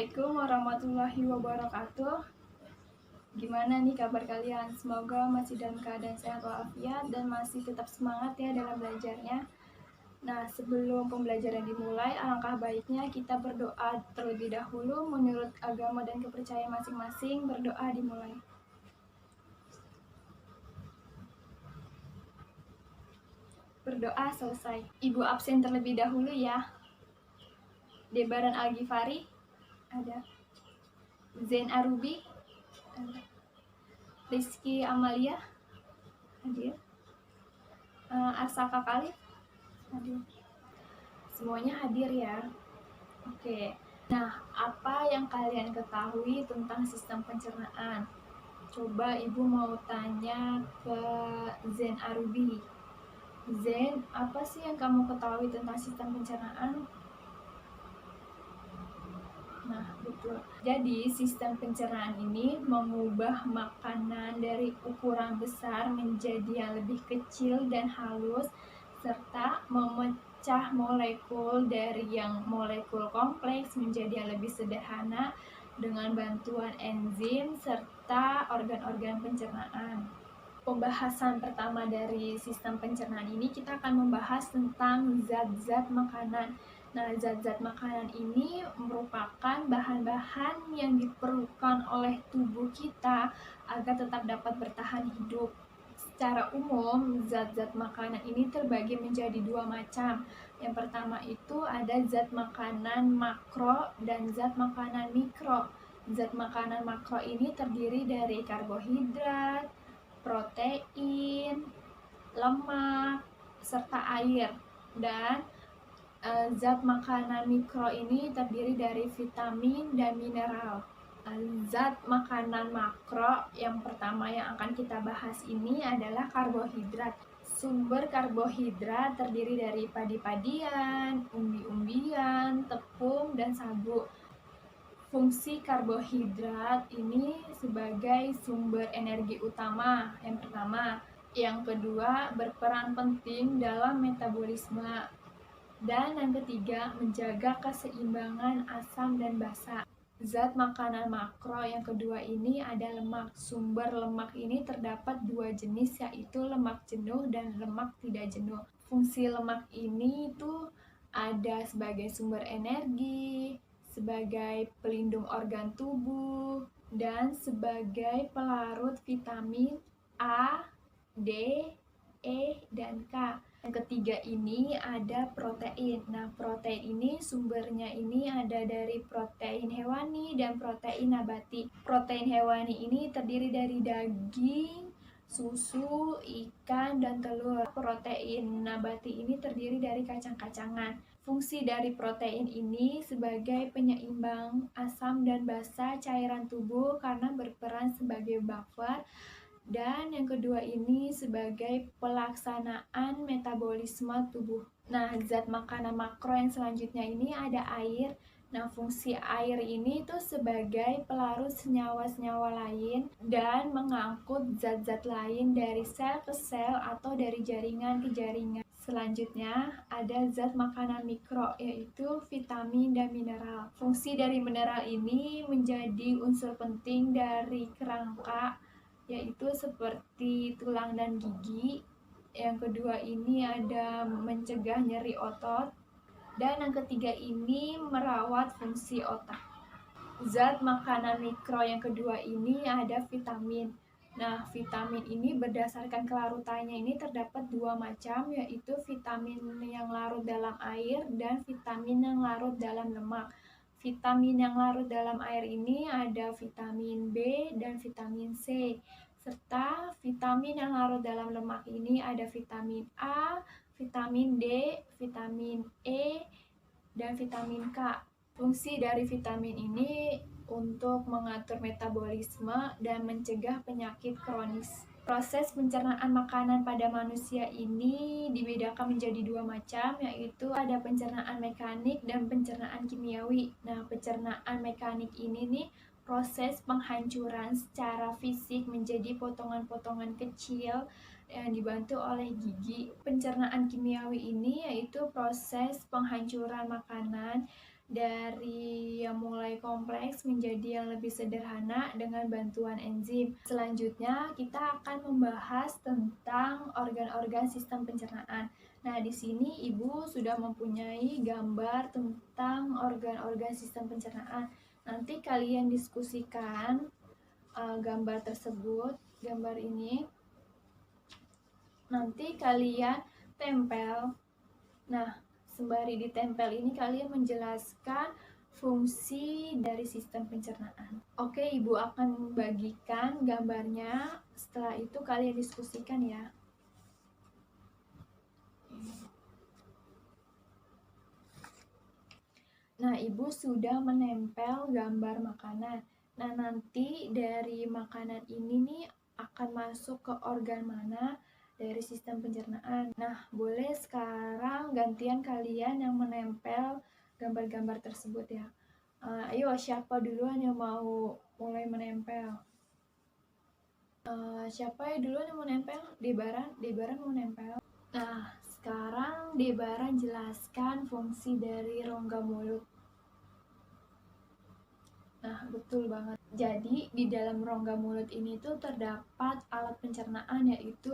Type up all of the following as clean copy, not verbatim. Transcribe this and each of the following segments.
Assalamualaikum warahmatullahi wabarakatuh. Gimana nih kabar kalian? Semoga masih dalam keadaan sehat walafiat dan masih tetap semangat ya dalam belajarnya. Nah, sebelum pembelajaran dimulai, alangkah baiknya kita berdoa terlebih dahulu menurut agama dan kepercayaan masing-masing. Berdoa dimulai. Berdoa selesai. Ibu absen terlebih dahulu ya. Debaran Al-Ghifari ada. Zain Arubi ada. Rizky Amalia hadir. Arsaka Khalif hadir. Semuanya hadir ya. Oke. Nah, apa yang kalian ketahui tentang sistem pencernaan? Coba Ibu mau tanya ke Zain Arubi. Zain, apa sih yang kamu ketahui tentang sistem pencernaan? Nah, betul. Jadi, sistem pencernaan ini mengubah makanan dari ukuran besar menjadi yang lebih kecil dan halus, serta memecah molekul dari yang molekul kompleks menjadi yang lebih sederhana dengan bantuan enzim serta organ-organ pencernaan. Pembahasan pertama dari sistem pencernaan ini kita akan membahas tentang zat-zat makanan. Nah, zat-zat makanan ini merupakan bahan-bahan yang diperlukan oleh tubuh kita agar tetap dapat bertahan hidup. Secara umum, zat-zat makanan ini terbagi menjadi dua macam. Yang pertama itu ada zat makanan makro dan zat makanan mikro. Zat makanan makro ini terdiri dari karbohidrat, protein, lemak, serta air. Dan zat makanan mikro ini terdiri dari vitamin dan mineral. Zat makanan makro yang pertama yang akan kita bahas ini adalah karbohidrat. Sumber karbohidrat terdiri dari padi-padian, umbi-umbian, tepung, dan sagu. Fungsi karbohidrat ini sebagai sumber energi utama yang pertama. Yang kedua, berperan penting dalam metabolisme. Dan yang ketiga, menjaga keseimbangan asam dan basa. Zat makanan makro yang kedua ini ada lemak. Sumber lemak ini terdapat dua jenis, yaitu lemak jenuh dan lemak tidak jenuh. Fungsi lemak ini itu ada sebagai sumber energi, sebagai pelindung organ tubuh, dan sebagai pelarut vitamin A, D, E, dan K. Yang ketiga ini ada protein. Nah, protein ini sumbernya ini ada dari protein hewani dan protein nabati. Protein hewani ini terdiri dari daging, susu, ikan, dan telur. Protein nabati ini terdiri dari kacang-kacangan. Fungsi dari protein ini sebagai penyeimbang asam dan basa cairan tubuh karena berperan sebagai buffer. Dan yang kedua ini sebagai pelaksanaan metabolisme tubuh. Nah, zat makanan makro yang selanjutnya ini ada air. Nah, fungsi air ini tuh sebagai pelarut senyawa-senyawa lain dan mengangkut zat-zat lain dari sel ke sel atau dari jaringan ke jaringan. Selanjutnya ada zat makanan mikro, yaitu vitamin dan mineral. Fungsi dari mineral ini menjadi unsur penting dari kerangka, yaitu seperti tulang dan gigi. Yang kedua ini ada mencegah nyeri otot. Dan yang ketiga ini merawat fungsi otak. Zat makanan mikro yang kedua ini ada vitamin. Nah, vitamin ini berdasarkan kelarutannya ini terdapat dua macam, yaitu vitamin yang larut dalam air dan vitamin yang larut dalam lemak. Vitamin yang larut dalam air ini ada vitamin B dan vitamin C. Serta vitamin yang larut dalam lemak ini ada vitamin A, vitamin D, vitamin E, dan vitamin K. Fungsi dari vitamin ini untuk mengatur metabolisme dan mencegah penyakit kronis. Proses pencernaan makanan pada manusia ini dibedakan menjadi dua macam, yaitu ada pencernaan mekanik dan pencernaan kimiawi. Nah, pencernaan mekanik ini nih proses penghancuran secara fisik menjadi potongan-potongan kecil yang dibantu oleh gigi. Pencernaan kimiawi ini yaitu proses penghancuran makanan dari yang mulai kompleks menjadi yang lebih sederhana dengan bantuan enzim. Selanjutnya, kita akan membahas tentang organ-organ sistem pencernaan. Nah, di sini Ibu sudah mempunyai gambar tentang organ-organ sistem pencernaan. Nanti kalian diskusikan gambar tersebut, gambar ini. Nanti kalian tempel. Nah, sembari ditempel ini kalian menjelaskan fungsi dari sistem pencernaan. Oke, Ibu akan bagikan gambarnya. Setelah itu kalian diskusikan ya. Nah, Ibu sudah menempel gambar makanan. Nah, nanti dari makanan ini nih akan masuk ke organ mana dari sistem pencernaan. Nah, boleh sekarang gantian kalian yang menempel gambar-gambar tersebut ya. Ayo, siapa duluan yang mau mulai menempel? Siapa yang duluan yang mau nempel? Debaran mau nempel. Nah, sekarang Debaran jelaskan fungsi dari rongga mulut. Nah, betul banget. Jadi, di dalam rongga mulut ini tuh terdapat alat pencernaan yaitu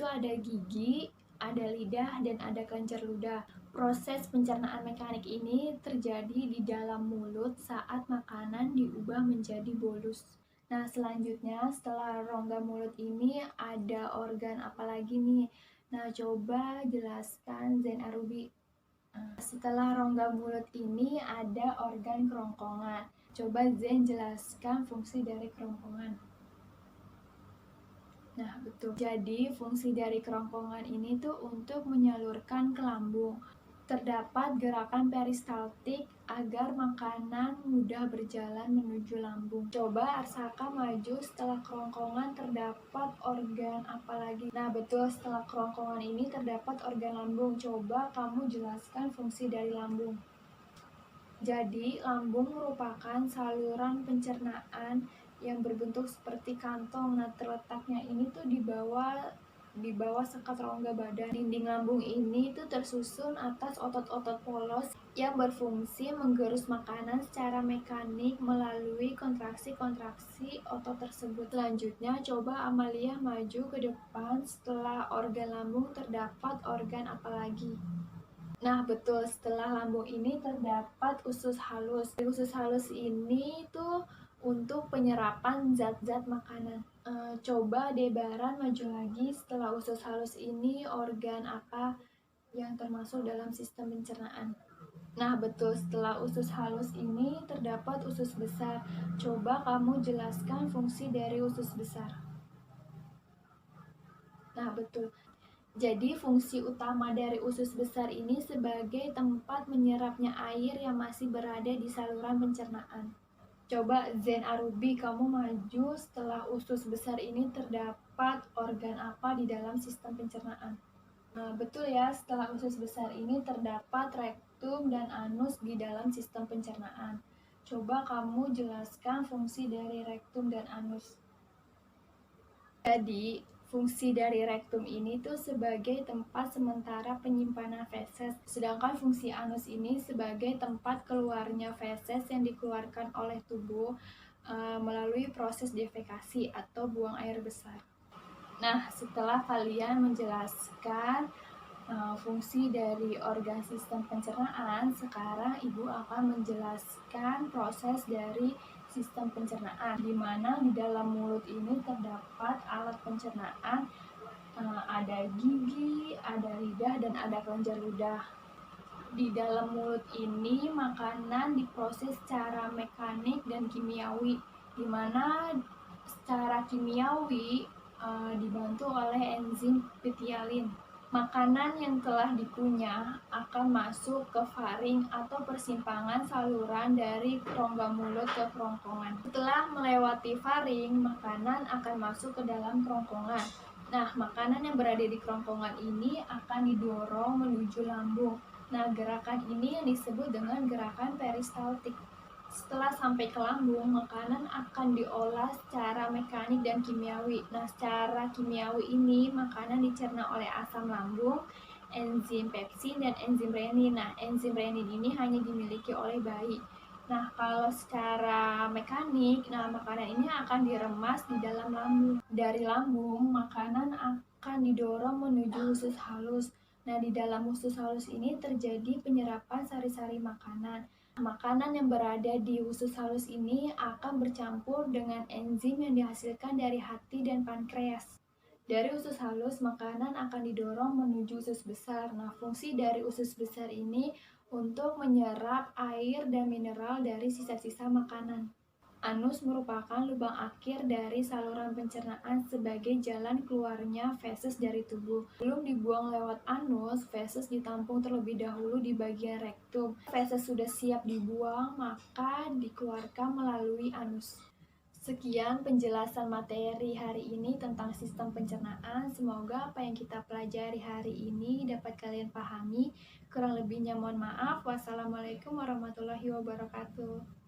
ada gigi, ada lidah, dan ada kelenjar ludah. Proses pencernaan mekanik ini terjadi di dalam mulut saat makanan diubah menjadi bolus. Nah, selanjutnya setelah rongga mulut ini ada organ apa lagi nih? Nah, coba jelaskan Zain Arubi. Setelah rongga mulut ini ada organ kerongkongan. Coba Zen jelaskan fungsi dari kerongkongan. Nah, betul. Jadi, fungsi dari kerongkongan ini tuh untuk menyalurkan ke lambung. Terdapat gerakan peristaltik agar makanan mudah berjalan menuju lambung. Coba Arsaka maju, setelah kerongkongan terdapat organ apa lagi? Nah, betul, setelah kerongkongan ini terdapat organ lambung. Coba kamu jelaskan fungsi dari lambung. Jadi, lambung merupakan saluran pencernaan yang berbentuk seperti kantong. Nah, terletaknya ini tuh di bawah sekat rongga badan. Dinding lambung ini tuh tersusun atas otot-otot polos yang berfungsi menggerus makanan secara mekanik melalui kontraksi-kontraksi otot tersebut. Selanjutnya, coba Amalia maju ke depan. Setelah organ lambung terdapat organ apa lagi? Nah, betul, setelah lambung ini terdapat usus halus. Usus halus ini tuh untuk penyerapan zat-zat makanan. Coba Debaran maju lagi. Setelah usus halus ini organ apa yang termasuk dalam sistem pencernaan? Nah, betul, setelah usus halus ini terdapat usus besar. Coba kamu jelaskan fungsi dari usus besar. Nah, betul. Jadi, fungsi utama dari usus besar ini sebagai tempat menyerapnya air yang masih berada di saluran pencernaan. Coba Zen Arubi, kamu maju. Setelah usus besar ini terdapat organ apa di dalam sistem pencernaan? Nah, betul ya, setelah usus besar ini terdapat rektum dan anus di dalam sistem pencernaan. Coba kamu jelaskan fungsi dari rektum dan anus. Jadi, fungsi dari rektum ini tuh sebagai tempat sementara penyimpanan feses, sedangkan fungsi anus ini sebagai tempat keluarnya feses yang dikeluarkan oleh tubuh melalui proses defekasi atau buang air besar. Nah, setelah kalian menjelaskan fungsi dari organ sistem pencernaan, sekarang Ibu akan menjelaskan proses dari sistem pencernaan, di mana di dalam mulut ini terdapat alat pencernaan, ada gigi, ada lidah, dan ada kelenjar ludah. Di dalam mulut ini makanan diproses secara mekanik dan kimiawi, di mana secara kimiawi dibantu oleh enzim pitialin. Makanan yang telah dikunyah akan masuk ke faring atau persimpangan saluran dari rongga mulut ke kerongkongan. Setelah melewati faring, makanan akan masuk ke dalam kerongkongan. Nah, makanan yang berada di kerongkongan ini akan didorong menuju lambung. Nah, gerakan ini yang disebut dengan gerakan peristaltik. Setelah sampai ke lambung, makanan akan diolah secara mekanik dan kimiawi. Nah, secara kimiawi ini, makanan dicerna oleh asam lambung enzim pepsin dan enzim renin. Nah, enzim renin ini hanya dimiliki oleh bayi. Nah, kalau secara mekanik, makanan ini akan diremas di dalam lambung. Dari lambung, makanan akan didorong menuju usus halus. Nah, di dalam usus halus ini terjadi penyerapan sari-sari makanan. Makanan yang berada di usus halus ini akan bercampur dengan enzim yang dihasilkan dari hati dan pankreas. Dari usus halus, makanan akan didorong menuju usus besar. Nah, fungsi dari usus besar ini untuk menyerap air dan mineral dari sisa-sisa makanan. Anus merupakan lubang akhir dari saluran pencernaan sebagai jalan keluarnya feses dari tubuh. Sebelum dibuang lewat anus, feses ditampung terlebih dahulu di bagian rektum. Feses sudah siap dibuang, maka dikeluarkan melalui anus. Sekian penjelasan materi hari ini tentang sistem pencernaan. Semoga apa yang kita pelajari hari ini dapat kalian pahami. Kurang lebihnya mohon maaf. Wassalamualaikum warahmatullahi wabarakatuh.